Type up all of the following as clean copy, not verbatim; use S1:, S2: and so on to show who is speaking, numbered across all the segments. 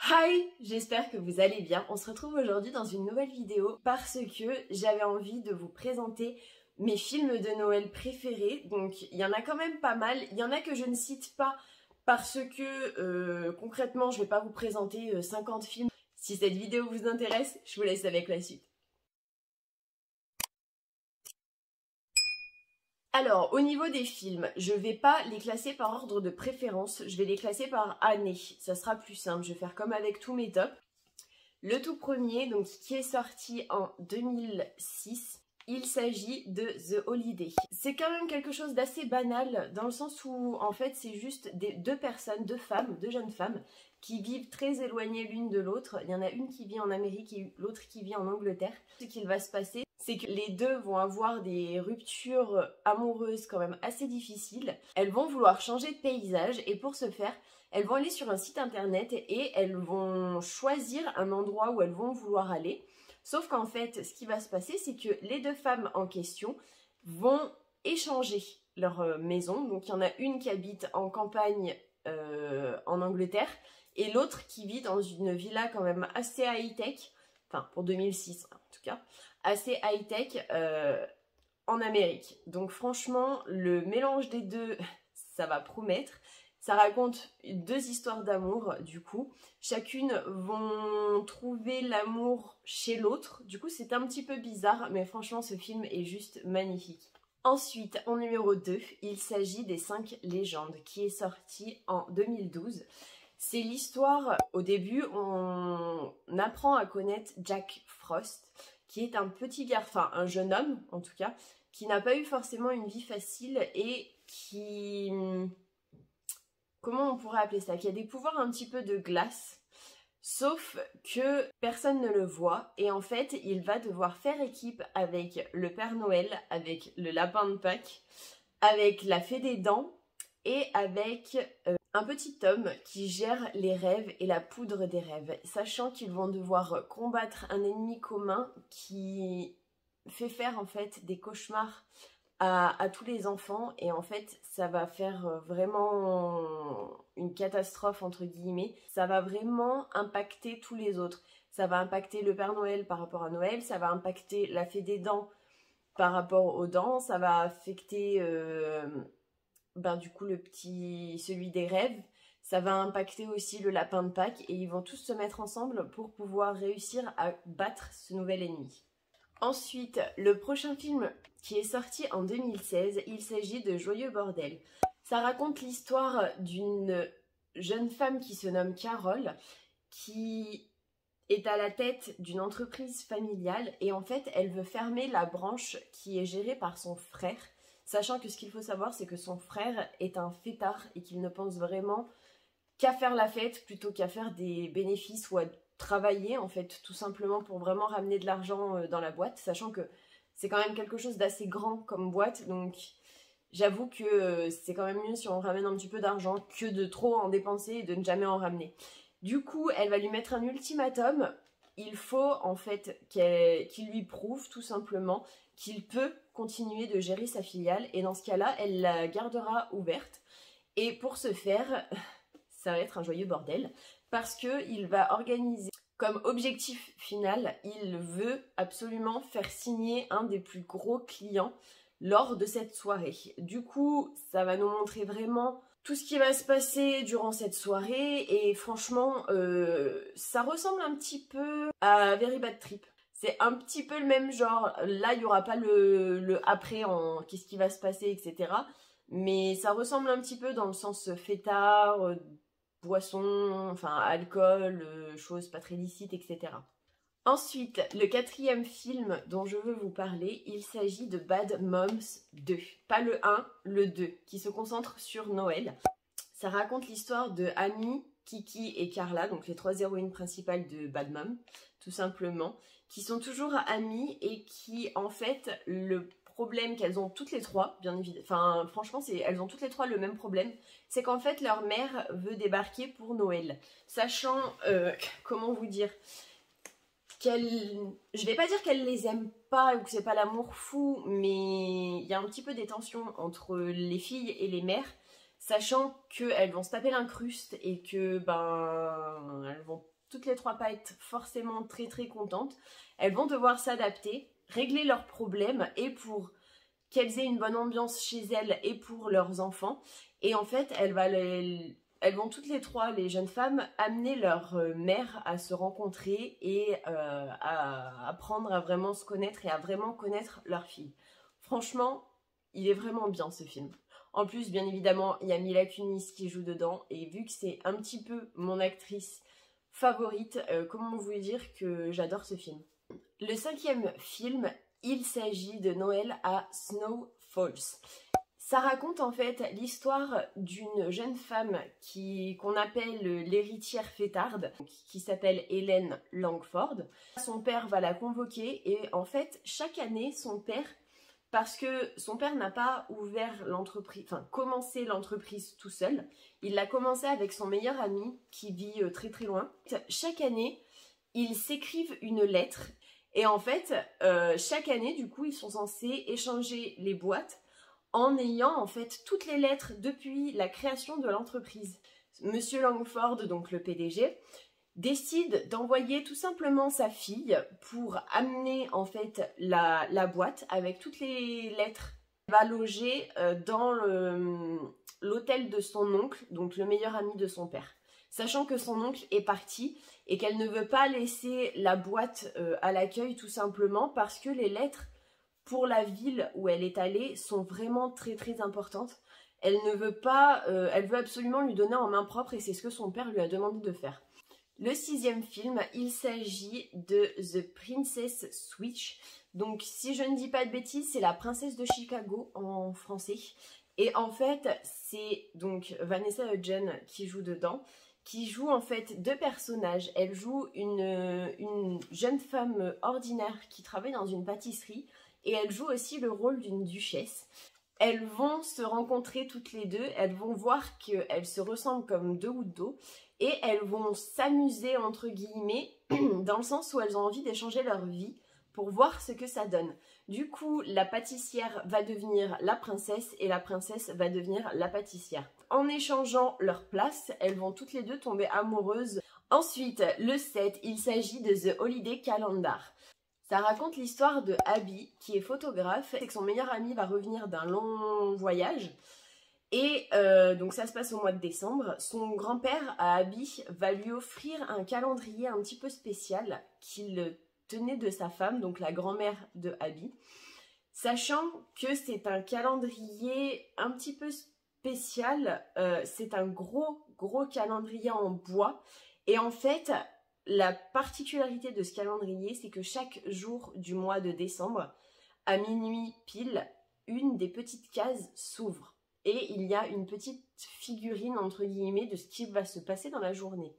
S1: Hi, j'espère que vous allez bien. On se retrouve aujourd'hui dans une nouvelle vidéo parce que j'avais envie de vous présenter mes films de Noël préférés. Donc il y en a quand même pas mal. Il y en a que je ne cite pas parce que concrètement je vais pas vous présenter 50 films. Si cette vidéo vous intéresse, je vous laisse avec la suite. Alors, au niveau des films, je vais pas les classer par ordre de préférence, je vais les classer par année. Ça sera plus simple, je vais faire comme avec tous mes tops. Le tout premier, donc qui est sorti en 2006, il s'agit de The Holiday. C'est quand même quelque chose d'assez banal, dans le sens où en fait c'est juste deux personnes, deux jeunes femmes, qui vivent très éloignées l'une de l'autre. Il y en a une qui vit en Amérique et l'autre qui vit en Angleterre. Ce qu'il va se passer, c'est que les deux vont avoir des ruptures amoureuses quand même assez difficiles. Elles vont vouloir changer de paysage et pour ce faire, elles vont aller sur un site internet et elles vont choisir un endroit où elles vont vouloir aller. Sauf qu'en fait, ce qui va se passer, c'est que les deux femmes en question vont échanger leur maison. Donc il y en a une qui habite en campagne en Angleterre et l'autre qui vit dans une villa quand même assez high-tech, enfin pour 2006 en tout cas, assez high-tech en Amérique. Donc franchement, le mélange des deux, ça va promettre. Ça raconte deux histoires d'amour, du coup. Chacune vont trouver l'amour chez l'autre. Du coup, c'est un petit peu bizarre, mais franchement, ce film est juste magnifique. Ensuite, en numéro 2, il s'agit des 5 légendes, qui est sorti en 2012. C'est l'histoire, au début, on apprend à connaître Jack Frost, qui est un petit garçon, enfin un jeune homme en tout cas, qui n'a pas eu forcément une vie facile et qui... Comment on pourrait appeler ça? Qui a des pouvoirs un petit peu de glace, sauf que personne ne le voit et en fait il va devoir faire équipe avec le Père Noël, avec le lapin de Pâques, avec la Fée des Dents et avec un petit homme qui gère les rêves et la poudre des rêves, sachant qu'ils vont devoir combattre un ennemi commun qui fait faire en fait des cauchemars à tous les enfants et en fait ça va faire vraiment une catastrophe entre guillemets. Ça va vraiment impacter tous les autres. Ça va impacter le Père Noël par rapport à Noël, ça va impacter la Fée des Dents par rapport aux dents, ça va affecter du coup celui des rêves, ça va impacter aussi le lapin de Pâques et ils vont tous se mettre ensemble pour pouvoir réussir à battre ce nouvel ennemi. Ensuite, le prochain film qui est sorti en 2016, il s'agit de Joyeux Bordel. Ça raconte l'histoire d'une jeune femme qui se nomme Carole, qui est à la tête d'une entreprise familiale et en fait, elle veut fermer la branche qui est gérée par son frère, sachant que ce qu'il faut savoir, c'est que son frère est un fêtard et qu'il ne pense vraiment qu'à faire la fête plutôt qu'à faire des bénéfices ou à travailler en fait tout simplement pour vraiment ramener de l'argent dans la boîte, sachant que c'est quand même quelque chose d'assez grand comme boîte, donc j'avoue que c'est quand même mieux si on ramène un petit peu d'argent que de trop en dépenser et de ne jamais en ramener. Du coup, elle va lui mettre un ultimatum, il faut en fait qu'il lui prouve tout simplement qu'il peut continuer de gérer sa filiale et dans ce cas-là, elle la gardera ouverte et pour ce faire, ça va être un joyeux bordel parce qu'il va organiser comme objectif final, il veut absolument faire signer un des plus gros clients lors de cette soirée. Du coup, ça va nous montrer vraiment tout ce qui va se passer durant cette soirée et franchement, ça ressemble un petit peu à Very Bad Trip. C'est un petit peu le même genre. Là, il n'y aura pas le après en qu'est-ce qui va se passer, etc. Mais ça ressemble un petit peu dans le sens fêtard, boisson, enfin alcool, choses pas très licites, etc. Ensuite, le quatrième film dont je veux vous parler, il s'agit de Bad Moms 2. Pas le 1, le 2, qui se concentre sur Noël. Ça raconte l'histoire de Amy, Kiki et Carla, donc les trois héroïnes principales de Bad Mom, tout simplement, qui sont toujours amies et qui, en fait, le problème qu'elles ont toutes les trois, bien évidemment, enfin franchement elles ont toutes les trois le même problème, c'est qu'en fait leur mère veut débarquer pour Noël, sachant, comment vous dire, je vais pas dire qu'elle les aime pas ou que c'est pas l'amour fou, mais il y a un petit peu des tensions entre les filles et les mères, sachant qu'elles vont se taper l'incruste et que elles vont toutes les trois pas être forcément très très contentes. Elles vont devoir s'adapter, régler leurs problèmes et pour qu'elles aient une bonne ambiance chez elles et pour leurs enfants. Et en fait, elles vont toutes les trois, les jeunes femmes, amener leur mère à se rencontrer et à apprendre à vraiment se connaître et à vraiment connaître leur fille. Franchement, il est vraiment bien ce film. En plus, bien évidemment, il y a Mila Kunis qui joue dedans et vu que c'est un petit peu mon actrice favorite, comment vous dire que j'adore ce film. Le cinquième film, il s'agit de Noël à Snow Falls. Ça raconte en fait l'histoire d'une jeune femme qu'on appelle l'héritière fêtarde, qui s'appelle Hélène Langford. Son père va la convoquer et en fait, chaque année, son père, parce que son père n'a pas ouvert l'entreprise, enfin commencé l'entreprise tout seul, il l'a commencé avec son meilleur ami qui vit très très loin. Chaque année, ils s'écrivent une lettre. Et en fait, chaque année, du coup, ils sont censés échanger les boîtes en ayant en fait toutes les lettres depuis la création de l'entreprise. Monsieur Langford, donc le PDG, décide d'envoyer tout simplement sa fille pour amener en fait la boîte avec toutes les lettres. Elle va loger dans l'hôtel de son oncle, donc le meilleur ami de son père. Sachant que son oncle est parti et qu'elle ne veut pas laisser la boîte à l'accueil tout simplement parce que les lettres pour la ville où elle est allée sont vraiment très très importantes. Elle ne veut pas, elle veut absolument lui donner en main propre et c'est ce que son père lui a demandé de faire. Le sixième film, il s'agit de The Princess Switch. Donc si je ne dis pas de bêtises, c'est la princesse de Chicago en français. Et en fait, c'est donc Vanessa Hudgens qui joue dedans, qui joue en fait deux personnages. Elle joue une jeune femme ordinaire qui travaille dans une pâtisserie et elle joue aussi le rôle d'une duchesse. Elles vont se rencontrer toutes les deux, elles vont voir qu'elles se ressemblent comme deux gouttes d'eau et elles vont s'amuser entre guillemets dans le sens où elles ont envie d'échanger leur vie pour voir ce que ça donne. Du coup, la pâtissière va devenir la princesse et la princesse va devenir la pâtissière. En échangeant leurs places, elles vont toutes les deux tomber amoureuses. Ensuite, le 7, il s'agit de The Holiday Calendar. Ça raconte l'histoire de Abby, qui est photographe, et que son meilleur ami va revenir d'un long voyage. Et donc ça se passe au mois de décembre. Son grand-père, à Abby, va lui offrir un calendrier un petit peu spécial qu'il tenait de sa femme, donc la grand-mère de Abby. Sachant que c'est un calendrier un petit peu spécial, c'est un gros calendrier en bois. Et en fait, la particularité de ce calendrier, c'est que chaque jour du mois de décembre, à minuit pile, une des petites cases s'ouvre. Et il y a une petite figurine, entre guillemets, de ce qui va se passer dans la journée.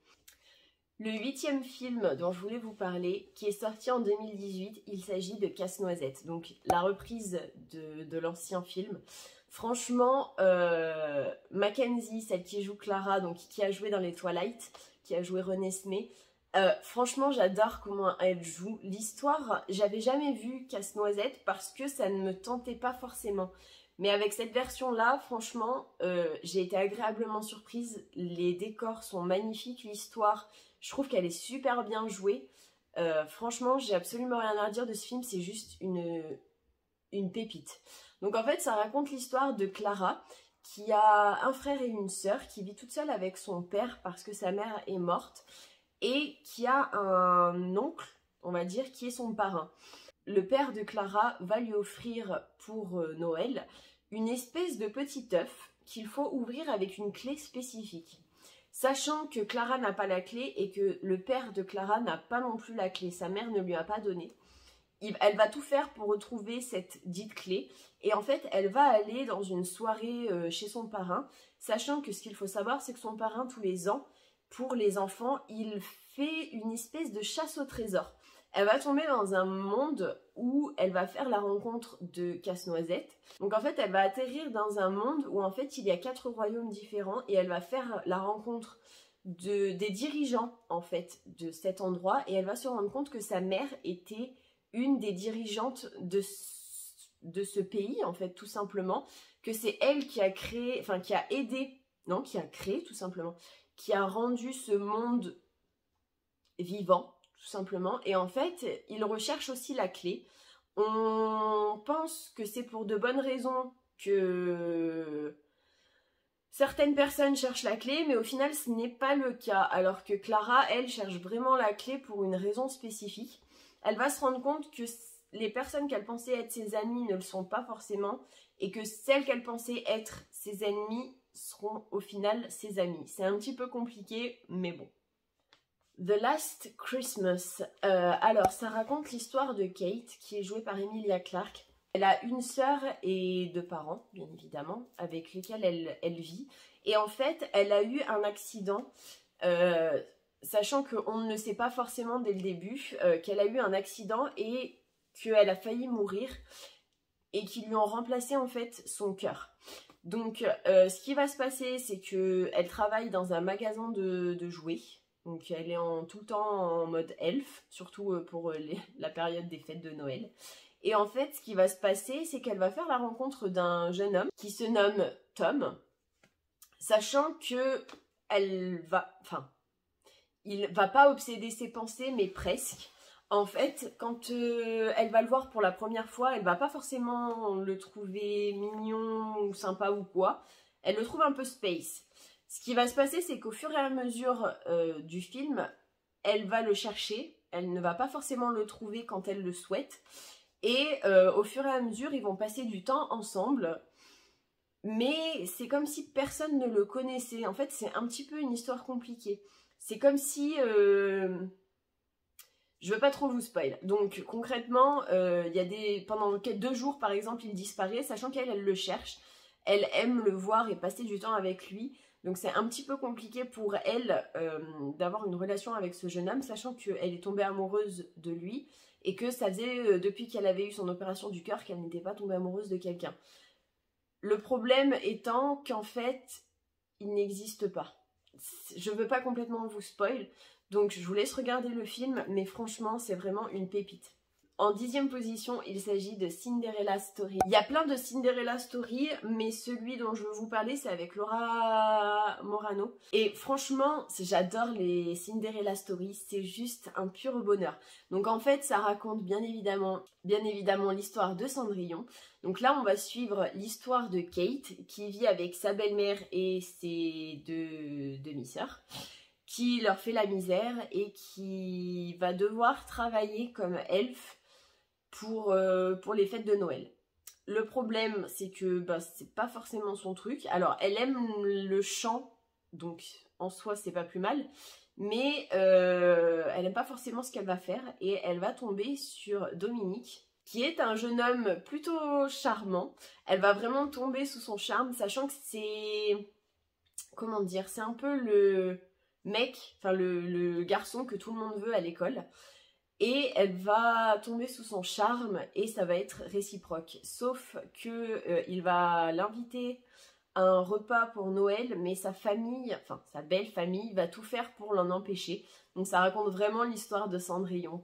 S1: Le 8e film dont je voulais vous parler, qui est sorti en 2018, il s'agit de Casse-Noisette. Donc la reprise de l'ancien film. Franchement, Mackenzie, celle qui joue Clara, donc qui a joué dans les Twilight, qui a joué Renesmee, franchement j'adore comment elle joue. L'histoire, j'avais jamais vu Casse-Noisette parce que ça ne me tentait pas forcément. Mais avec cette version-là, franchement, j'ai été agréablement surprise. Les décors sont magnifiques, l'histoire, je trouve qu'elle est super bien jouée. Franchement, j'ai absolument rien à dire de ce film, c'est juste une pépite. Donc en fait, ça raconte l'histoire de Clara, qui a un frère et une sœur, qui vit toute seule avec son père parce que sa mère est morte, et qui a un oncle, on va dire, qui est son parrain. Le père de Clara va lui offrir pour Noël une espèce de petit œuf qu'il faut ouvrir avec une clé spécifique. Sachant que Clara n'a pas la clé et que le père de Clara n'a pas non plus la clé, sa mère ne lui a pas donné. Elle va tout faire pour retrouver cette dite clé et en fait elle va aller dans une soirée chez son parrain, sachant que ce qu'il faut savoir c'est que son parrain tous les ans, pour les enfants, il fait une espèce de chasse au trésor. Elle va tomber dans un monde où elle va faire la rencontre de Casse-Noisette. Donc en fait, elle va atterrir dans un monde où en fait il y a 4 royaumes différents et elle va faire la rencontre des dirigeants en fait de cet endroit et elle va se rendre compte que sa mère était une des dirigeantes de ce pays en fait tout simplement, que c'est elle qui a créé, enfin qui a aidé, non qui a créé tout simplement, qui a rendu ce monde vivant, tout simplement. Et en fait, il recherche aussi la clé. On pense que c'est pour de bonnes raisons que certaines personnes cherchent la clé, mais au final, ce n'est pas le cas. Alors que Clara, elle, cherche vraiment la clé pour une raison spécifique. Elle va se rendre compte que les personnes qu'elle pensait être ses amies ne le sont pas forcément, et que celles qu'elle pensait être ses ennemis seront au final ses amies. C'est un petit peu compliqué, mais bon. The Last Christmas. Alors, ça raconte l'histoire de Kate, qui est jouée par Emilia Clarke. Elle a une sœur et deux parents, bien évidemment, avec lesquels elle vit. Et en fait, elle a eu un accident, sachant qu'on ne sait pas forcément dès le début qu'elle a eu un accident et qu'elle a failli mourir et qu'ils lui ont remplacé en fait son cœur. Donc, ce qui va se passer, c'est qu'elle travaille dans un magasin de jouets. Donc, elle est tout le temps en mode elfe, surtout pour la période des fêtes de Noël. Et en fait, ce qui va se passer, c'est qu'elle va faire la rencontre d'un jeune homme qui se nomme Tom, sachant que il va pas obséder ses pensées, mais presque. En fait, quand elle va le voir pour la première fois, elle va pas forcément le trouver mignon ou sympa ou quoi. Elle le trouve un peu space. Ce qui va se passer, c'est qu'au fur et à mesure du film, elle va le chercher. Elle ne va pas forcément le trouver quand elle le souhaite. Et au fur et à mesure, ils vont passer du temps ensemble. Mais c'est comme si personne ne le connaissait. En fait, c'est un petit peu une histoire compliquée. C'est comme si... Je veux pas trop vous spoil. Donc concrètement, pendant 2 jours par exemple, il disparaît, sachant qu'elle le cherche. Elle aime le voir et passer du temps avec lui. Donc c'est un petit peu compliqué pour elle d'avoir une relation avec ce jeune homme, sachant qu'elle est tombée amoureuse de lui et que ça faisait depuis qu'elle avait eu son opération du cœur qu'elle n'était pas tombée amoureuse de quelqu'un. Le problème étant qu'en fait, il n'existe pas. Je veux pas complètement vous spoil, donc je vous laisse regarder le film, mais franchement, c'est vraiment une pépite. En 10e position, il s'agit de Cinderella Story. Il y a plein de Cinderella Story, mais celui dont je veux vous parler, c'est avec Laura Morano. Et franchement, j'adore les Cinderella Story, c'est juste un pur bonheur. Donc en fait, ça raconte bien évidemment l'histoire de Cendrillon. Donc là, on va suivre l'histoire de Kate, qui vit avec sa belle-mère et ses deux demi-sœurs, qui leur fait la misère et qui va devoir travailler comme elfe pour les fêtes de Noël. Le problème, c'est que c'est pas forcément son truc. Alors, elle aime le chant, donc en soi, c'est pas plus mal. Mais elle aime pas forcément ce qu'elle va faire. Et elle va tomber sur Dominique, qui est un jeune homme plutôt charmant. Elle va vraiment tomber sous son charme, sachant que c'est... Comment dire? C'est un peu le mec, enfin le garçon que tout le monde veut à l'école. Et elle va tomber sous son charme et ça va être réciproque. Sauf que il va l'inviter à un repas pour Noël, mais sa famille, enfin sa belle famille, va tout faire pour l'en empêcher. Donc ça raconte vraiment l'histoire de Cendrillon,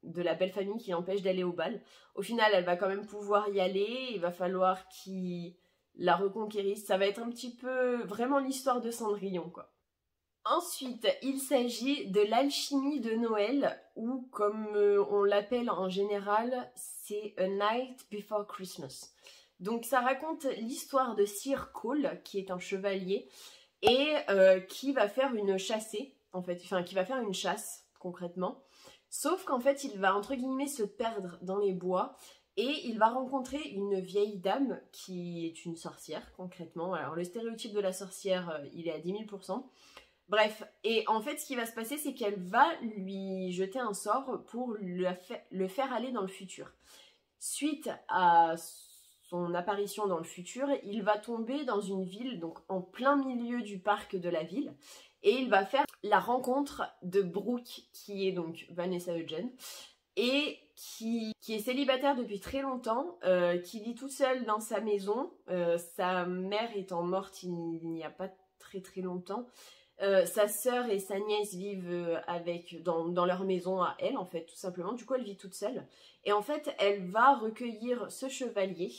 S1: de la belle famille qui l'empêche d'aller au bal. Au final, elle va quand même pouvoir y aller, il va falloir qu'il la reconquérisse. Ça va être un petit peu vraiment l'histoire de Cendrillon, quoi. Ensuite, il s'agit de l'alchimie de Noël, ou comme on l'appelle en général, c'est A Night Before Christmas. Donc ça raconte l'histoire de Sir Cole, qui est un chevalier, et qui va faire une chassée, en fait, enfin qui va faire une chasse, concrètement. Sauf qu'en fait, il va entre guillemets se perdre dans les bois, et il va rencontrer une vieille dame qui est une sorcière, concrètement. Alors le stéréotype de la sorcière, il est à 10 000%. Bref, et en fait ce qui va se passer, c'est qu'elle va lui jeter un sort pour le faire aller dans le futur. Suite à son apparition dans le futur, il va tomber dans une ville, donc en plein milieu du parc de la ville, et il va faire la rencontre de Brooke, qui est donc Vanessa Hudgens, et qui est célibataire depuis très longtemps, qui vit toute seule dans sa maison, sa mère étant morte il n'y a pas très longtemps. Sa sœur et sa nièce vivent dans leur maison à elle, en fait, tout simplement. Du coup, elle vit toute seule. Et en fait, elle va recueillir ce chevalier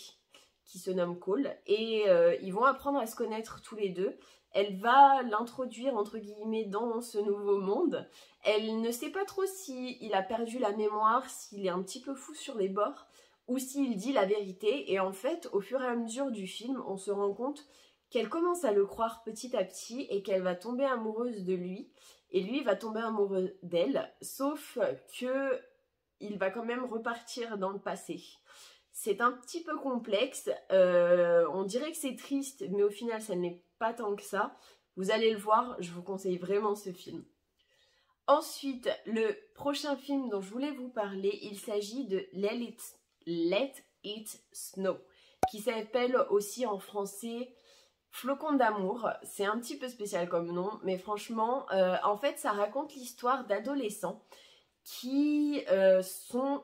S1: qui se nomme Cole. Et ils vont apprendre à se connaître tous les deux. Elle va l'introduire entre guillemets dans ce nouveau monde. Elle ne sait pas trop s'il a perdu la mémoire, s'il est un petit peu fou sur les bords ou s'il dit la vérité. Et en fait, au fur et à mesure du film, on se rend compte qu'elle commence à le croire petit à petit et qu'elle va tomber amoureuse de lui. Et lui va tomber amoureux d'elle, sauf que il va quand même repartir dans le passé. C'est un petit peu complexe, on dirait que c'est triste, mais au final ça n'est pas tant que ça. Vous allez le voir, je vous conseille vraiment ce film. Ensuite, le prochain film dont je voulais vous parler, il s'agit de Let It Snow, qui s'appelle aussi en français Flocons d'amour. C'est un petit peu spécial comme nom, mais franchement, en fait, ça raconte l'histoire d'adolescents qui sont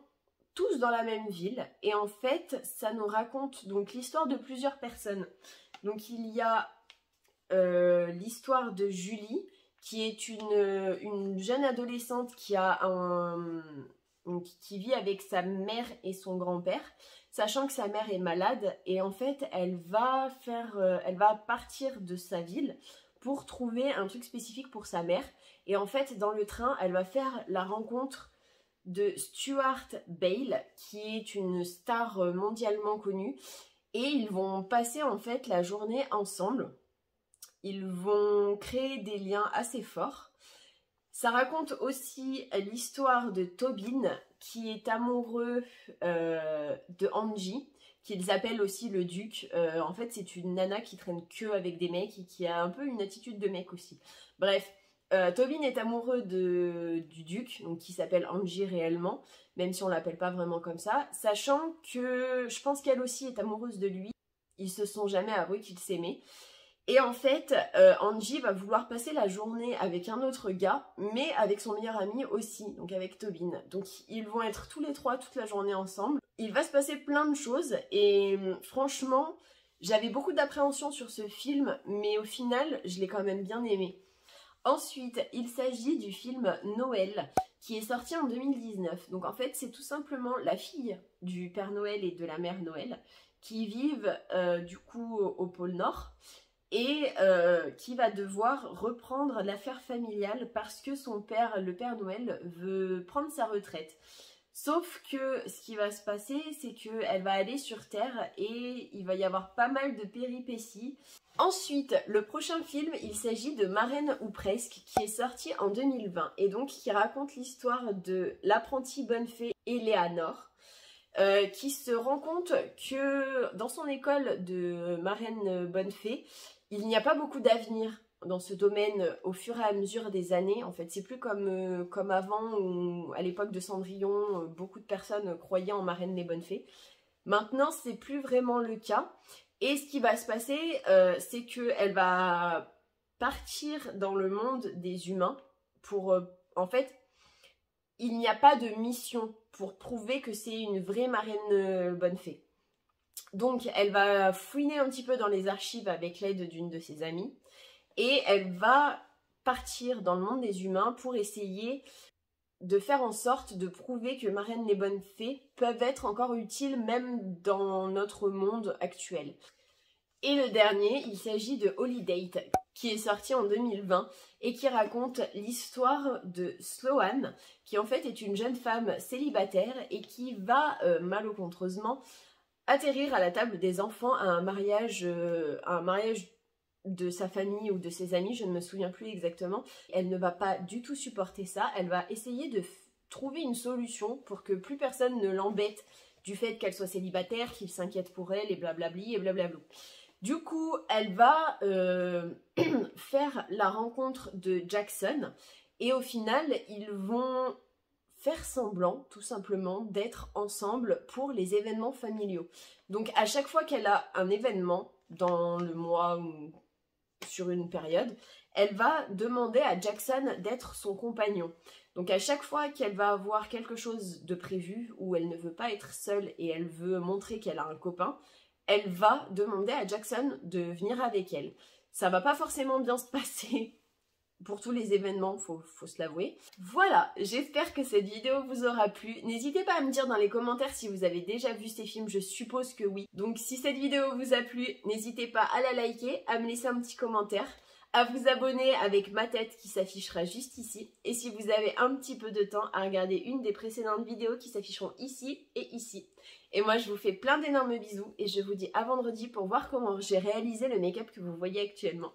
S1: tous dans la même ville. Et en fait, ça nous raconte donc l'histoire de plusieurs personnes. Donc il y a l'histoire de Julie, qui est une jeune adolescente qui vit avec sa mère et son grand-père, sachant que sa mère est malade, et en fait elle va partir de sa ville pour trouver un truc spécifique pour sa mère. Et en fait dans le train elle va faire la rencontre de Stuart Bale, qui est une star mondialement connue, et ils vont passer en fait la journée ensemble. Ils vont créer des liens assez forts. Ça raconte aussi l'histoire de Tobin, qui est amoureux de Angie, qu'ils appellent aussi le duc. En fait, c'est une nana qui traîne que avec des mecs et qui a un peu une attitude de mec aussi. Bref, Tobin est amoureux du duc, donc qui s'appelle Angie réellement, même si on l'appelle pas vraiment comme ça, sachant que je pense qu'elle aussi est amoureuse de lui. Ils se sont jamais avoués qu'ils s'aimaient. Et en fait, Angie va vouloir passer la journée avec un autre gars, mais avec son meilleur ami aussi, donc avec Tobin. Donc ils vont être tous les trois toute la journée ensemble. Il va se passer plein de choses et franchement, j'avais beaucoup d'appréhension sur ce film, mais au final, je l'ai quand même bien aimé. Ensuite, il s'agit du film Noël, qui est sorti en 2019. Donc en fait, c'est tout simplement la fille du Père Noël et de la Mère Noël qui vivent du coup au pôle Nord, et qui va devoir reprendre l'affaire familiale parce que son père, le Père Noël, veut prendre sa retraite. Sauf que ce qui va se passer, c'est qu'elle va aller sur Terre et il va y avoir pas mal de péripéties. Ensuite, le prochain film, il s'agit de Marraine ou presque, qui est sorti en 2020 et donc qui raconte l'histoire de l'apprentie bonne fée Eleanor, qui se rend compte que dans son école de marraine bonne fée, il n'y a pas beaucoup d'avenir dans ce domaine au fur et à mesure des années. En fait, c'est plus comme avant, où à l'époque de Cendrillon, beaucoup de personnes croyaient en marraine des bonnes fées. Maintenant, c'est plus vraiment le cas. Et ce qui va se passer, c'est qu'elle va partir dans le monde des humains pour... en fait, il n'y a pas de mission pour prouver que c'est une vraie marraine bonne fée. Donc elle va fouiner un petit peu dans les archives avec l'aide d'une de ses amies et elle va partir dans le monde des humains pour essayer de faire en sorte de prouver que Marraine les bonnes fées peuvent être encore utiles même dans notre monde actuel. Et le dernier, il s'agit de Holiday, qui est sorti en 2020 et qui raconte l'histoire de Sloane, qui en fait est une jeune femme célibataire et qui va malencontreusement atterrir à la table des enfants à un mariage de sa famille ou de ses amis, je ne me souviens plus exactement. Elle ne va pas du tout supporter ça, elle va essayer de trouver une solution pour que plus personne ne l'embête du fait qu'elle soit célibataire, qu'il s'inquiète pour elle et blablabli et blablabla. Du coup, elle va faire la rencontre de Jackson et au final, ils vont faire semblant, tout simplement, d'être ensemble pour les événements familiaux. Donc, à chaque fois qu'elle a un événement, dans le mois ou sur une période, elle va demander à Jackson d'être son compagnon. Donc, à chaque fois qu'elle va avoir quelque chose de prévu, où elle ne veut pas être seule et elle veut montrer qu'elle a un copain, elle va demander à Jackson de venir avec elle. Ça va pas forcément bien se passer pour tous les événements, faut se l'avouer. Voilà, j'espère que cette vidéo vous aura plu. N'hésitez pas à me dire dans les commentaires si vous avez déjà vu ces films, je suppose que oui. Donc si cette vidéo vous a plu, n'hésitez pas à la liker, à me laisser un petit commentaire, à vous abonner avec ma tête qui s'affichera juste ici. Et si vous avez un petit peu de temps, à regarder une des précédentes vidéos qui s'afficheront ici et ici. Et moi, je vous fais plein d'énormes bisous et je vous dis à vendredi pour voir comment j'ai réalisé le make-up que vous voyez actuellement.